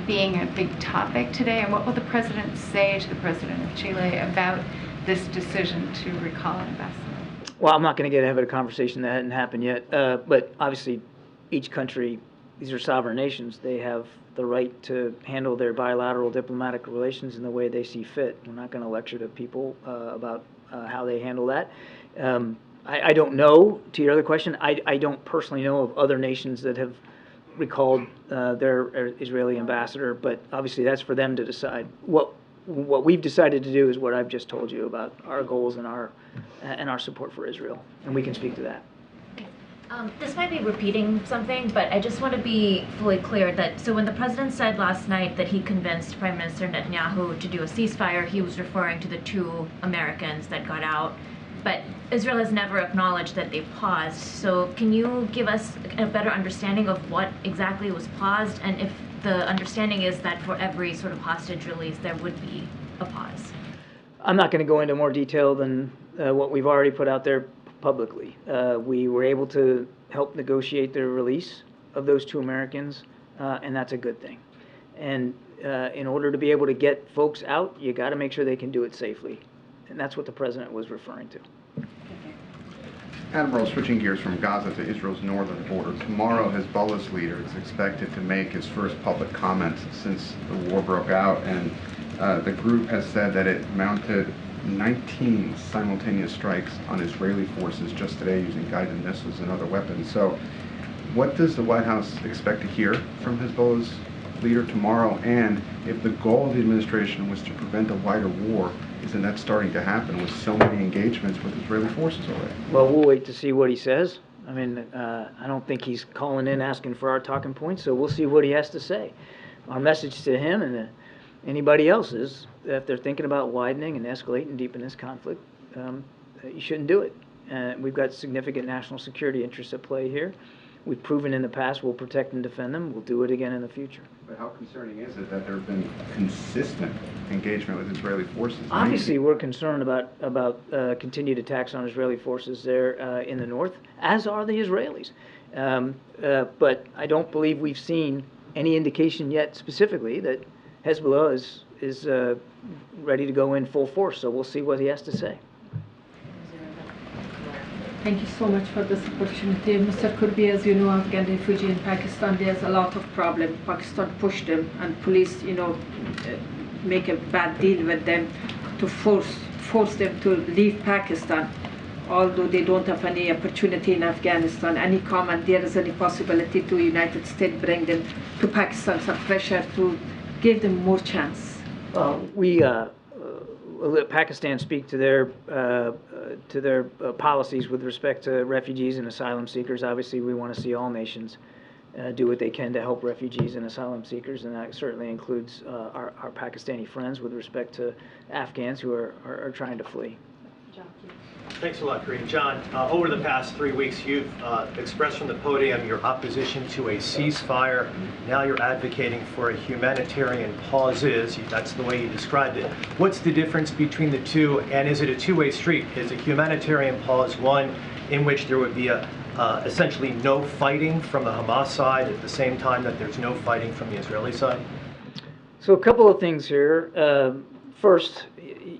being a big topic today? And what will the president say to the president of Chile about this decision to recall an ambassador? Well, I'm not going to get ahead of a conversation that hadn't happened yet. But obviously, each country, these are sovereign nations. They have the right to handle their bilateral diplomatic relations in the way they see fit. We're not going to lecture to people about how they handle that. I don't know, to your other question, I don't personally know of other nations that have recalled their Israeli ambassador, but obviously that's for them to decide. What we've decided to do is what I've just told you about our goals and our support for Israel, and we can speak to that. This might be repeating something, but I just want to be fully clear that, so when the president said last night that he convinced Prime Minister Netanyahu to do a ceasefire, he was referring to the 2 Americans that got out. But Israel has never acknowledged that they paused. So can you give us a better understanding of what exactly was paused, and if the understanding is that for every sort of hostage release there would be a pause? I'm not going to go into more detail than what we've already put out there publicly. We were able to help negotiate the release of those 2 Americans, and that's a good thing. And in order to be able to get folks out, you got to make sure they can do it safely. And that's what the president was referring to. Admiral, switching gears from Gaza to Israel's northern border, tomorrow Hezbollah's leader is expected to make his first public comments since the war broke out, and the group has said that it mounted 19 simultaneous strikes on Israeli forces just today using guided missiles and other weapons. So what does the White House expect to hear from Hezbollah's leader tomorrow? And if the goal of the administration was to prevent a wider war, isn't that starting to happen with so many engagements with Israeli forces already? Well, we'll wait to see what he says. I mean, I don't think he's calling in asking for our talking points, so we'll see what he has to say. Our message to him and anybody else is that if they're thinking about widening and escalating deep in this conflict, you shouldn't do it. We've got significant national security interests at play here. We've proven in the past we'll protect and defend them. We'll do it again in the future. But how concerning is it that there have been consistent engagement with Israeli forces? Obviously, we're concerned about continued attacks on Israeli forces there in the north, as are the Israelis. But I don't believe we've seen any indication yet specifically that Hezbollah is ready to go in full force. So we'll see what he has to say. Thank you so much for this opportunity. Mr. Kirby, as you know, Afghan refugee in Pakistan, there's a lot of problem. Pakistan pushed them, and police, make a bad deal with them to force them to leave Pakistan, although they don't have any opportunity in Afghanistan. Any comment, there is any possibility to United States bring them to Pakistan, some pressure to give them more chance? We let Pakistan speak to their policies with respect to refugees and asylum seekers. Obviously, we want to see all nations do what they can to help refugees and asylum seekers, and that certainly includes our Pakistani friends with respect to Afghans who are trying to flee. Thanks a lot, Karine. John, over the past 3 weeks, you've expressed from the podium your opposition to a ceasefire. Now you're advocating for a humanitarian pauses. That's the way you described it. What's the difference between the two, and is it a two-way street? Is a humanitarian pause one in which there would be essentially no fighting from the Hamas side at the same time that there's no fighting from the Israeli side? So a couple of things here. First,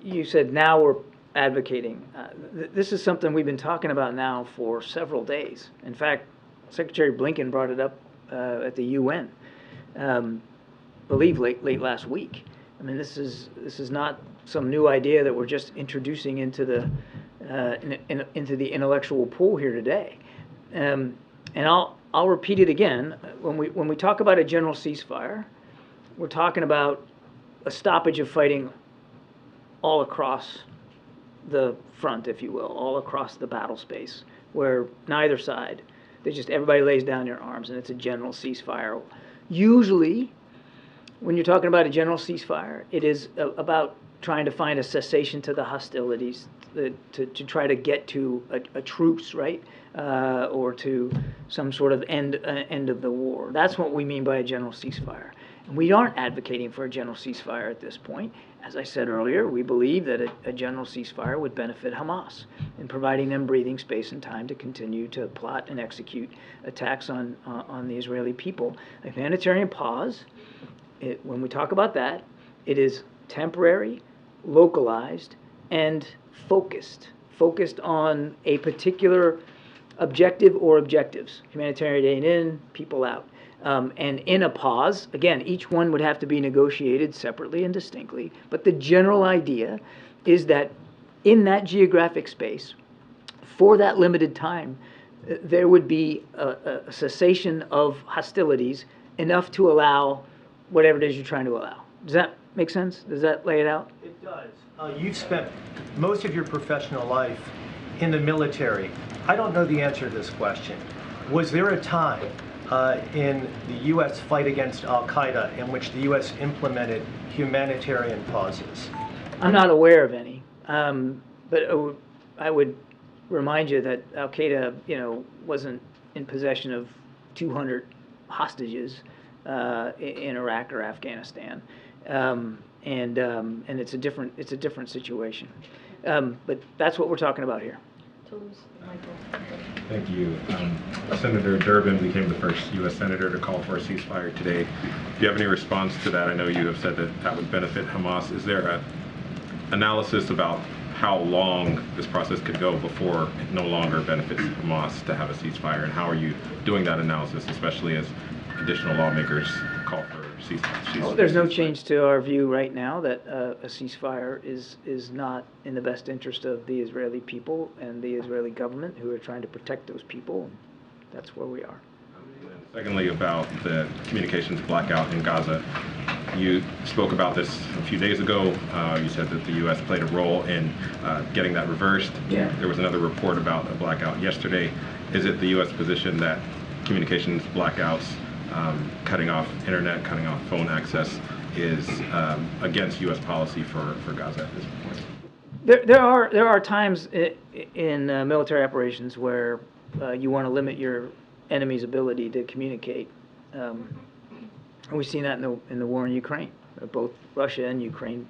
you said now we're advocating. This is something we've been talking about now for several days. In fact, Secretary Blinken brought it up at the UN, believe late last week. I mean, this is not some new idea that we're just introducing into the intellectual pool here today. And I'll repeat it again. When we talk about a general ceasefire, we're talking about a stoppage of fighting all across the front, if you will, all across the battle space, where neither side, everybody lays down their arms, and it's a general ceasefire. Usually, when you're talking about a general ceasefire, it is about trying to find a cessation to the hostilities, to try to get to a truce, right, or to some sort of end of the war. That's what we mean by a general ceasefire. And we aren't advocating for a general ceasefire at this point. As I said earlier, we believe that a general ceasefire would benefit Hamas in providing them breathing space and time to continue to plot and execute attacks on the Israeli people. A humanitarian pause, when we talk about that, it is temporary, localized, and focused on a particular objective or objectives. Humanitarian aid in, people out. And in a pause, again, each one would have to be negotiated separately and distinctly, but the general idea is that in that geographic space, for that limited time, there would be a cessation of hostilities enough to allow whatever it is you're trying to allow. Does that make sense? Does that lay it out? It does. You've spent most of your professional life in the military. I don't know the answer to this question. Was there a time in the U.S. fight against al-Qaeda in which the U.S. implemented humanitarian pauses? I'm not aware of any, but I would remind you that al-Qaeda, wasn't in possession of 200 hostages in Iraq or Afghanistan, and it's a different situation. But that's what we're talking about here. Thank you. Senator Durbin became the first U.S. Senator to call for a ceasefire today. Do you have any response to that? I know you have said that would benefit Hamas. Is there an analysis about how long this process could go before it no longer benefits Hamas to have a ceasefire? And how are you doing that analysis, especially as additional lawmakers call for ceasefire? Well, there's no change to our view right now that a ceasefire is not in the best interest of the Israeli people and the Israeli government, who are trying to protect those people. That's where we are. Secondly, about the communications blackout in Gaza. You spoke about this a few days ago. You said that the U.S. played a role in getting that reversed. Yeah. There was another report about a blackout yesterday. Is it the U.S. position that communications blackouts, cutting off internet, cutting off phone access, is against U.S. policy for Gaza at this point? There are times in military operations where you want to limit your enemy's ability to communicate. We've seen that in the war in Ukraine. Both Russia and Ukraine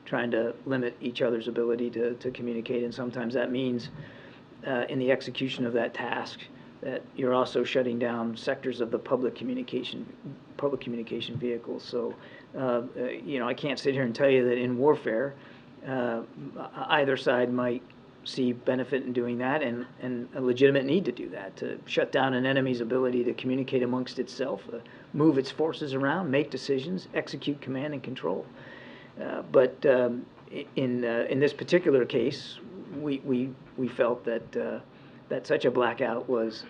trying to limit each other's ability to communicate, and sometimes that means in the execution of that task that you're also shutting down sectors of the public communication vehicles. So, I can't sit here and tell you that in warfare, either side might see benefit in doing that and a legitimate need to do that, to shut down an enemy's ability to communicate amongst itself, move its forces around, make decisions, execute command and control. But in this particular case, we felt that such a blackout was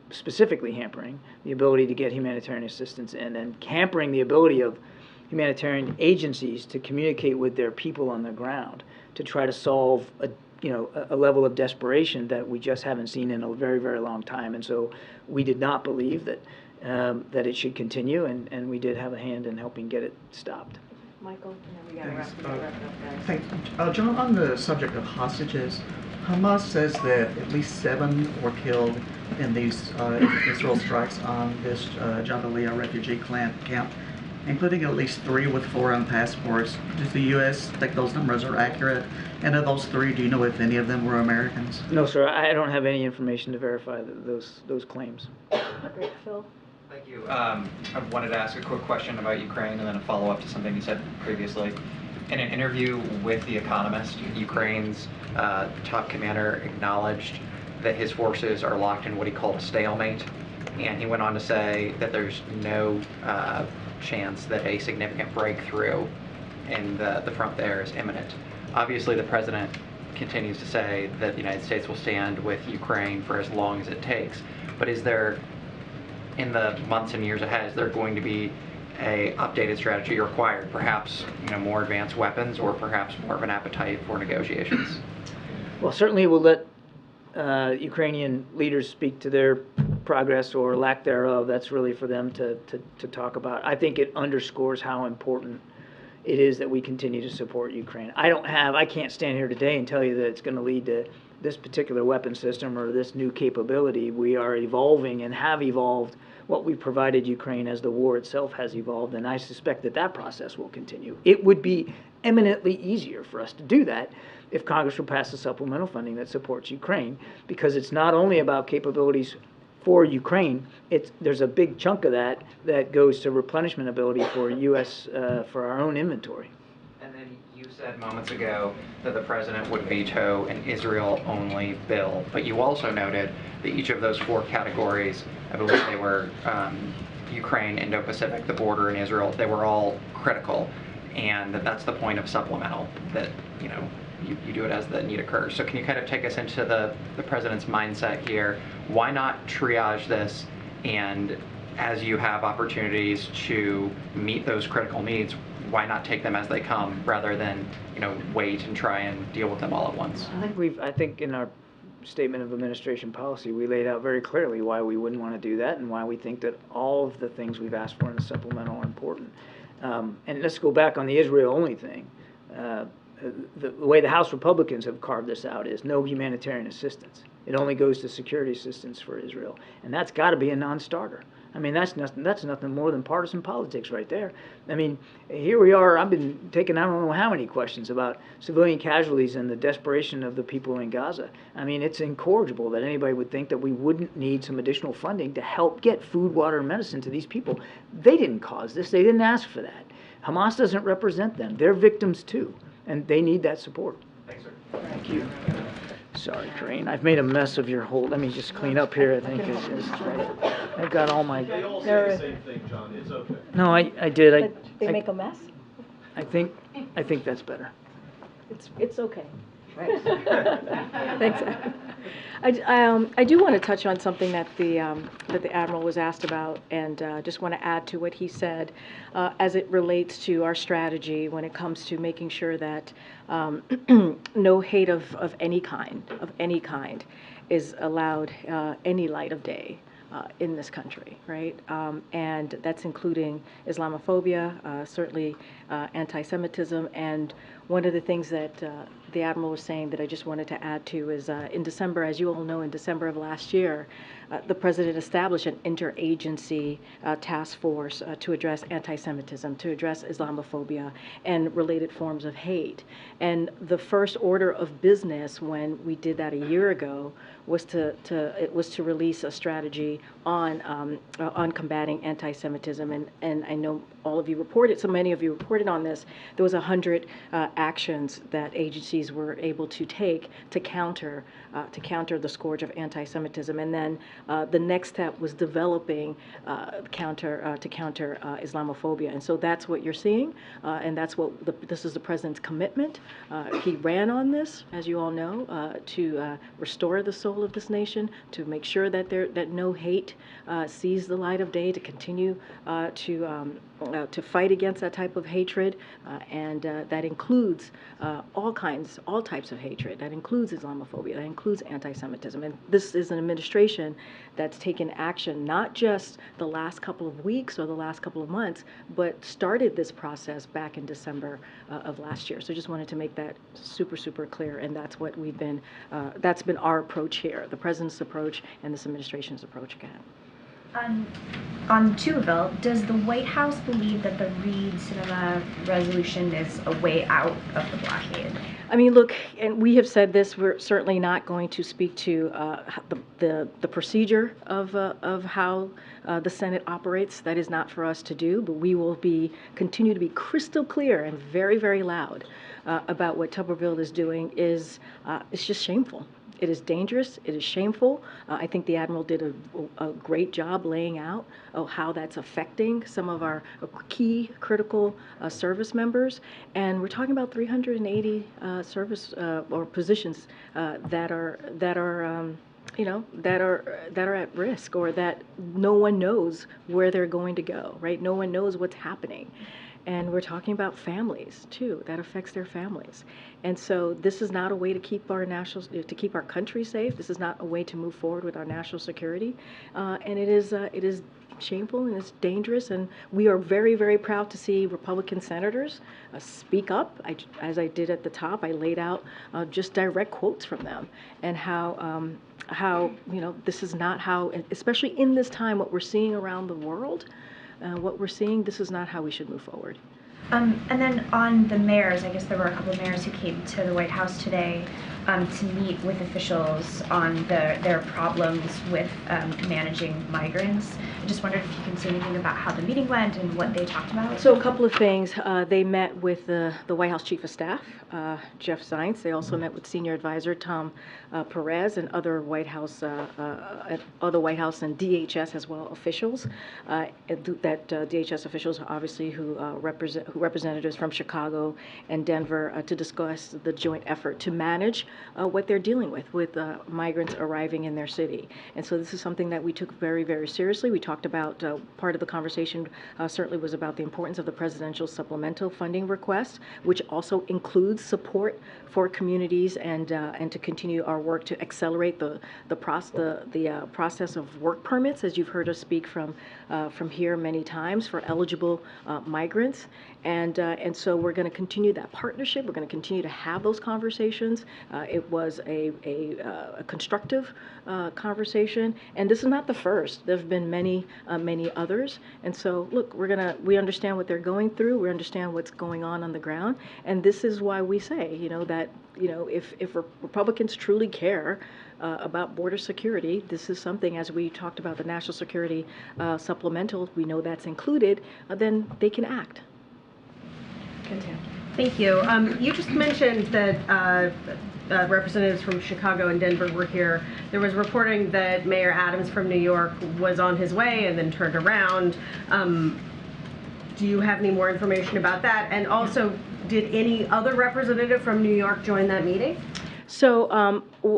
specifically hampering the ability to get humanitarian assistance in, and hampering the ability of humanitarian agencies to communicate with their people on the ground to try to solve a level of desperation that we just haven't seen in a very, very long time. And so we did not believe that it should continue, and we did have a hand in helping get it stopped. Michael, and then we gotta wrap it up, guys. Thanks. John, on the subject of hostages, Hamas says that at least 7 were killed in these Israel strikes on this Jabalia refugee camp, including at least 3 with foreign passports. Does the U.S. think those numbers are accurate? And of those 3, do you know if any of them were Americans? No, sir. I don't have any information to verify those claims. Great, Phil. Thank you. I wanted to ask a quick question about Ukraine and then a follow-up to something you said previously. In an interview with The Economist, Ukraine's top commander acknowledged that his forces are locked in what he called a stalemate, and he went on to say that there's no chance that a significant breakthrough in the front there is imminent. Obviously, the president continues to say that the United States will stand with Ukraine for as long as it takes, but is there, in the months and years ahead, is there going to be a updated strategy required, perhaps more advanced weapons, or perhaps more of an appetite for negotiations? Well, certainly we'll let Ukrainian leaders speak to their progress or lack thereof. That's really for them to talk about. I think it underscores how important it is that we continue to support Ukraine. I can't stand here today and tell you that it's going to lead to this particular weapon system or this new capability. We are evolving and have evolved what we provided Ukraine as the war itself has evolved, and I suspect that process will continue. It would be eminently easier for us to do that if Congress would pass the supplemental funding that supports Ukraine, because it's not only about capabilities for Ukraine, there's a big chunk of that goes to replenishment ability for U.S. For our own inventory. And then you said moments ago that the president would veto an Israel-only bill, but you also noted that each of those 4 categories, I believe they were Ukraine, Indo-Pacific, the border, and Israel, they were all critical, and that's the point of supplemental, that you do it as the need occurs. So can you kind of take us into the president's mindset here? Why not triage this, and as you have opportunities to meet those critical needs, why not take them as they come rather than wait and try and deal with them all at once? I think in our statement of administration policy we laid out very clearly why we wouldn't want to do that and why we think that all of the things we've asked for in the supplemental are important. And let's go back on the Israel-only thing. The way the House Republicans have carved this out is no humanitarian assistance. It only goes to security assistance for Israel, and that's got to be a non-starter. I mean, that's nothing more than partisan politics right there. I mean, here we are. I've been taking I don't know how many questions about civilian casualties and the desperation of the people in Gaza. I mean, it's incorrigible that anybody would think that we wouldn't need some additional funding to help get food, water, and medicine to these people. They didn't cause this. They didn't ask for that. Hamas doesn't represent them. They're victims too, and they need that support. Thanks, sir. Thank you. Sorry, Karine. I've made a mess of your whole. Let me just clean up here. I think I've got all my. They all say the same thing, John. It's okay. No, I did. They make a mess? I think that's better. It's okay. Right. Thanks. I do want to touch on something that the Admiral was asked about, and just want to add to what he said as it relates to our strategy when it comes to making sure that no hate of any kind is allowed any light of day in this country, right? And that's including Islamophobia, certainly anti-Semitism, and one of the things that the Admiral was saying that I just wanted to add to is in December, as you all know, in December of last year, the President established an interagency task force to address anti-Semitism, to address Islamophobia and related forms of hate. And the first order of business when we did that a year ago was to release a strategy on combating anti-Semitism. And I know all of you reported, so many of you reported on this. There was 100 actions that agencies were able to take to counter the scourge of anti-Semitism. And then the next step was developing to counter Islamophobia. And so that's what you're seeing, and that's what this is the President's commitment. He ran on this, as you all know, to restore the soul of this nation, to make sure that no hate hate sees the light of day, to continue to fight against that type of hatred, and that includes all types of hatred. That includes Islamophobia. That includes anti-Semitism. And this is an administration that's taken action not just the last couple of weeks or the last couple of months, but started this process back in December of last year. So just wanted to make that super, super clear. And that's what we've been, that's been our approach here, the president's approach and this administration's approach again. On Tuvalu, does the White House believe that the Reid-Sinema resolution is a way out of the blockade? I mean, look, and we have said this, we're certainly not going to speak to the procedure of how the Senate operates. That is not for us to do, but we will continue to be crystal clear and very, very loud about what Tuberville is doing. It's just shameful. It is dangerous. It is shameful. I think the Admiral did a great job laying out how that's affecting some of our key critical service members. And we're talking about 380 service or positions that are at risk, or that no one knows where they're going to go, right? No one knows what's happening. And we're talking about families too. That affects their families. And so this is not a way to keep our country safe. This is not a way to move forward with our national security. And it is shameful and it's dangerous. And we are very, very proud to see Republican senators speak up. As I did at the top, I laid out just direct quotes from them, and how this is not how, especially in this time, what we're seeing around the world. This is not how we should move forward. And then on the mayors, I guess there were a couple of mayors who came to the White House today to meet with officials on their problems with managing migrants. I just wondered if you can say anything about how the meeting went and what they talked about. So a couple of things. They met with the White House Chief of Staff, Jeff Zients. They also met with Senior Advisor Tom Perez and other White House and DHS as well officials. DHS officials, obviously, who representatives from Chicago and Denver to discuss the joint effort to manage what they're dealing with migrants arriving in their city. And so this is something that we took very, very seriously. We talked about, part of the conversation certainly was about the importance of the presidential supplemental funding request, which also includes support for communities and to continue our work to accelerate the process of work permits, as you've heard us speak from here many times, for eligible migrants. And so we're going to continue that partnership. We're going to continue to have those conversations. It was a constructive conversation, and this is not the first. There have been many others. And so, look, we understand what they're going through. We understand what's going on the ground, and this is why we say, that if Republicans truly care about border security, this is something, as we talked about the national security supplemental, we know that's included, then they can act. Thank you. You just mentioned that representatives from Chicago and Denver were here. There was reporting that Mayor Adams from New York was on his way and then turned around. Do you have any more information about that? And also, did any other representative from New York join that meeting? So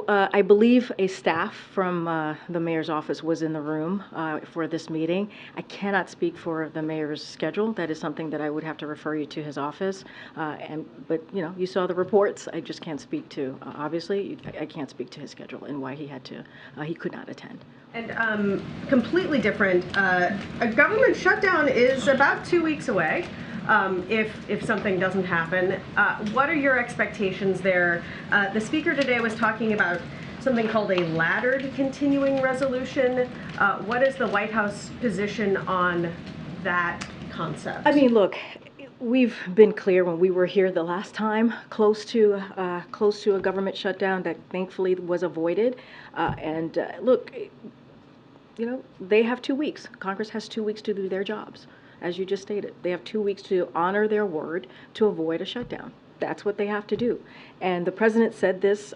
I believe a staff from the mayor's office was in the room for this meeting. I cannot speak for the mayor's schedule. That is something that I would have to refer you to his office. But you saw the reports. I just can't speak to, obviously, I can't speak to his schedule and why he could not attend. And completely different, a government shutdown is about 2 weeks away. If something doesn't happen. What are your expectations there? The speaker today was talking about something called a laddered continuing resolution. What is the White House position on that concept? I mean, look, we've been clear when we were here the last time, close to a government shutdown that thankfully was avoided. Look, they have 2 weeks. Congress has 2 weeks to do their jobs. As you just stated, they have 2 weeks to honor their word to avoid a shutdown. That's what they have to do. And the president said this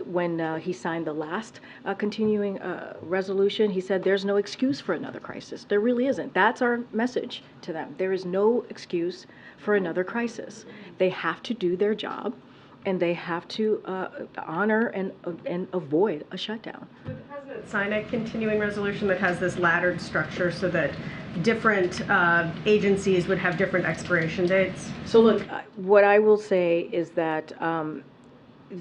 when he signed the last continuing resolution. He said there's no excuse for another crisis. There really isn't. That's our message to them. There is no excuse for another crisis. They have to do their job, and they have to honor and avoid a shutdown. The president sign a continuing resolution that has this laddered structure so that different agencies would have different expiration dates? So look, what I will say is that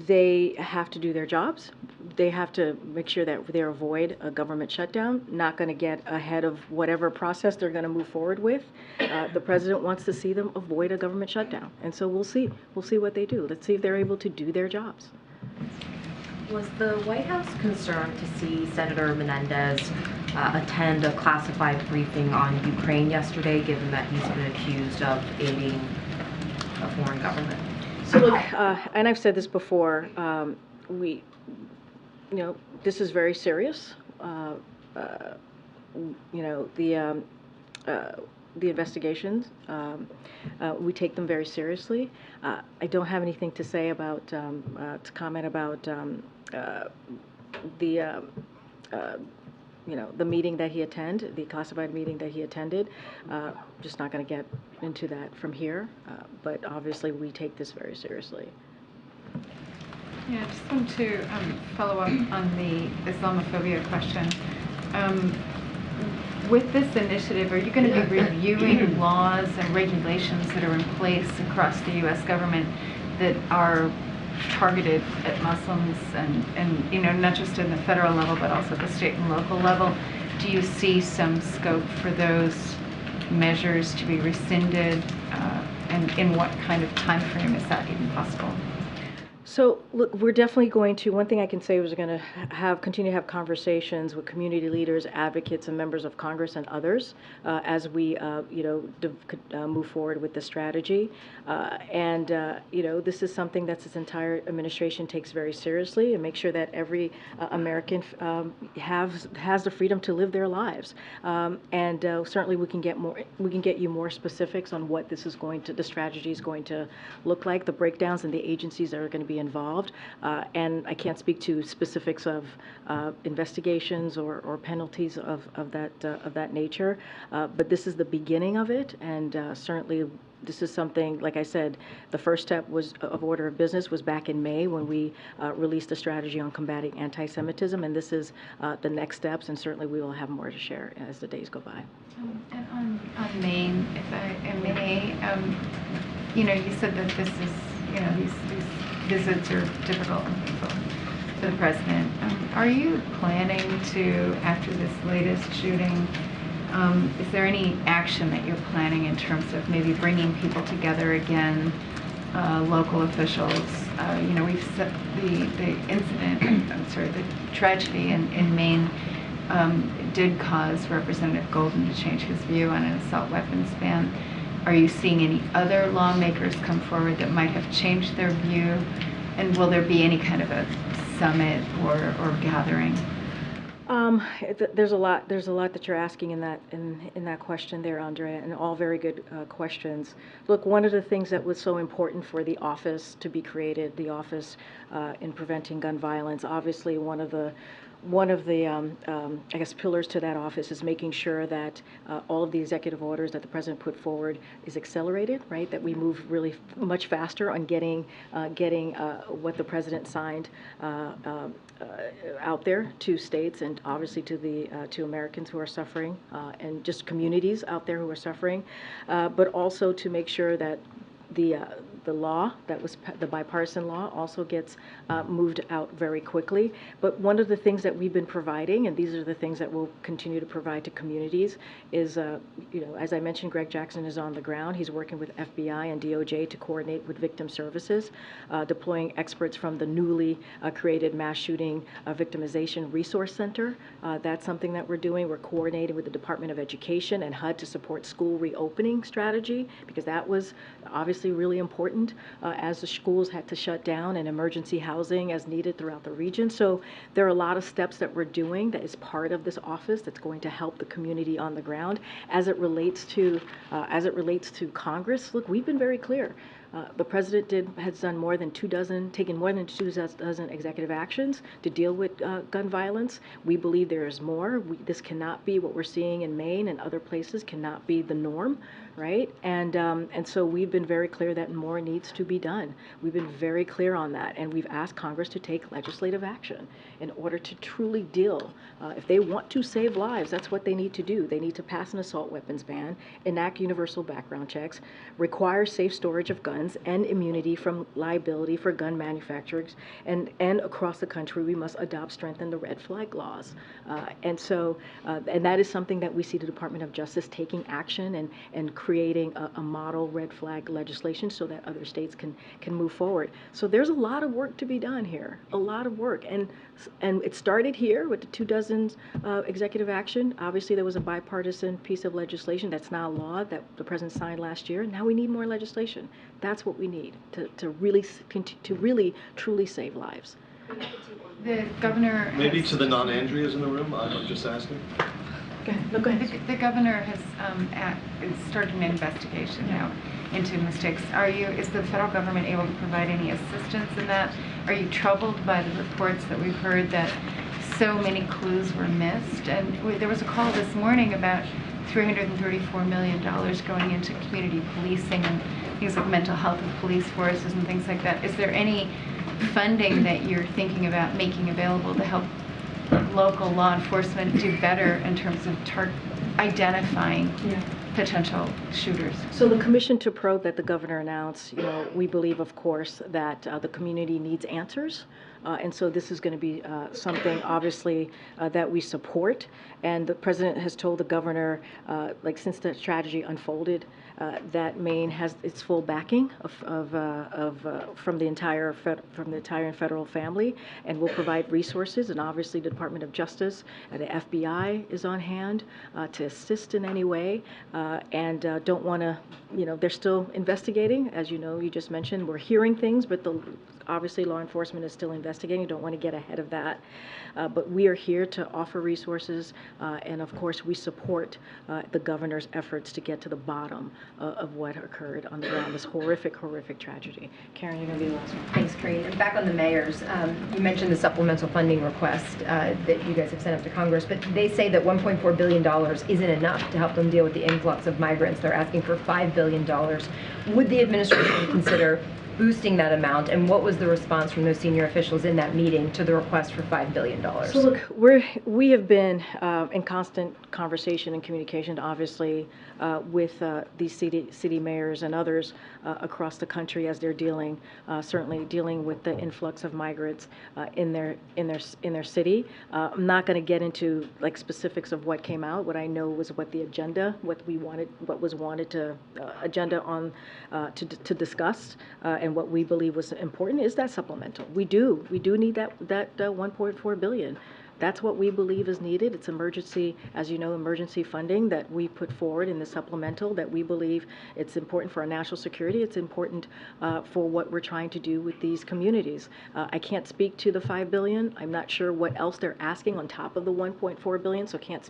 they have to do their jobs. They have to make sure that they avoid a government shutdown, not going to get ahead of whatever process they're going to move forward with. The president wants to see them avoid a government shutdown. And so we'll see. We'll see what they do. Let's see if they're able to do their jobs. Was the White House concerned to see Senator Menendez attend a classified briefing on Ukraine yesterday, given that he's been accused of aiding a foreign government? So look, and I've said this before, this is very serious. The investigations, we take them very seriously. I don't have anything to say about, to comment about the meeting that he attended, the classified meeting that he attended. Just not going to get into that from here, but obviously we take this very seriously. Yeah, I just want to follow up on the Islamophobia question. With this initiative, are you going to be reviewing laws and regulations that are in place across the U.S. government that are targeted at Muslims and not just in the federal level, but also the state and local level? Do you see some scope for those measures to be rescinded? And in what kind of time frame is that even possible? So look, we're definitely going to, one thing I can say is we're going to continue to have conversations with community leaders, advocates, and members of Congress and others as we, move forward with the strategy. This is something that this entire administration takes very seriously, and make sure that every American has the freedom to live their lives. Certainly we can get you more specifics on what this is going to, the strategy is going to look like, the breakdowns and the agencies that are going to be involved, and I can't speak to specifics of investigations or penalties of that nature, but this is the beginning of it, and certainly this is something, like I said, the first step of order of business was back in May when we released a strategy on combating anti-Semitism, and this is the next steps, and certainly we will have more to share as the days go by. And on Maine, if I may, you said that this is, these visits are difficult and painful for the president. Are you planning to, after this latest shooting, is there any action that you're planning in terms of maybe bringing people together again, local officials? We've set the incident, the tragedy in Maine did cause Representative Golden to change his view on an assault weapons ban. Are you seeing any other lawmakers come forward that might have changed their view? And will there be any kind of a summit or gathering? There's a lot that you're asking in that question there, Andrea, and all very good questions. Look, one of the things that was so important for the office to be created, the Office in Preventing Gun Violence, obviously one of the I guess pillars to that office is making sure that all of the executive orders that the president put forward is accelerated, right? That we move really much faster on getting what the president signed out there to states and obviously to Americans who are suffering and just communities out there who are suffering, but also to make sure that the law, that was the bipartisan law, also gets moved out very quickly. But one of the things that we've been providing, and these are the things that we'll continue to provide to communities, is, as I mentioned, Greg Jackson is on the ground. He's working with FBI and DOJ to coordinate with victim services, deploying experts from the newly created Mass Shooting Victimization Resource Center. That's something that we're doing. We're coordinating with the Department of Education and HUD to support school reopening strategy, because that was obviously really important as the schools had to shut down, and emergency housing as needed throughout the region. So there are a lot of steps that we're doing that is part of this office that's going to help the community on the ground. As it relates to Congress, look, we've been very clear. The president has done taken more than 24 executive actions to deal with gun violence. We believe there is more. This cannot be what we're seeing in Maine and other places, cannot be the norm. right? And so we've been very clear that more needs to be done. We've been very clear on that, and we've asked Congress to take legislative action in order to truly deal. If they want to save lives, that's what they need to do. They need to pass an assault weapons ban, enact universal background checks, require safe storage of guns, and immunity from liability for gun manufacturers. And across the country, we must adopt, strengthen the red flag laws. And that is something that we see the Department of Justice taking action and creating a model red flag legislation so that other states can move forward. So there's a lot of work to be done here, a lot of work. And it started here with the 24 executive action. Obviously, there was a bipartisan piece of legislation that's now law that the president signed last year. Now we need more legislation. That's what we need to really truly save lives. The governor Maybe to the non-Andreas in the room, I'm just asking. Go ahead. The governor has started an investigation now into mistakes. Is the federal government able to provide any assistance in that? Are you troubled by the reports that we've heard that so many clues were missed? And there was a call this morning about $334 million going into community policing and things like mental health of police forces and things like that. Is there any funding that you're thinking about making available to help local law enforcement do better in terms of identifying potential shooters? So the commission to probe that the governor announced, we believe, of course, that the community needs answers. And so this is going to be something, obviously, that we support. And the president has told the governor, since the strategy unfolded, that Maine has its full backing from the entire federal family, and will provide resources. And obviously, the Department of Justice, the FBI is on hand to assist in any way. And don't want to, they're still investigating, as you just mentioned. We're hearing things, but obviously law enforcement is still investigating. Don't want to get ahead of that. But we are here to offer resources, and of course we support the governor's efforts to get to the bottom of what occurred on the ground, this horrific tragedy. Karen, you're going to be the last one. Thanks, Karine. And back on the mayors, you mentioned the supplemental funding request that you guys have sent up to Congress, but they say that $1.4 billion isn't enough to help them deal with the influx of migrants. They're asking for $5 billion. Would the administration consider boosting that amount, and what was the response from those senior officials in that meeting to the request for $5 billion? So look, we have been in constant conversation and communication, obviously, with these city mayors and others across the country as they're certainly dealing with the influx of migrants in their city. I'm not going to get into specifics of what came out. What I know was what the agenda, what was wanted to agenda on to discuss. And what we believe was important is that supplemental. We do need that 1.4 billion. That's what we believe is needed. It's emergency, as you know, emergency funding that we put forward in the supplemental, that we believe it's important for our national security. It's important for what we're trying to do with these communities. I can't speak to the $5 billion. I'm not sure what else they're asking on top of the $1.4 billion, so can't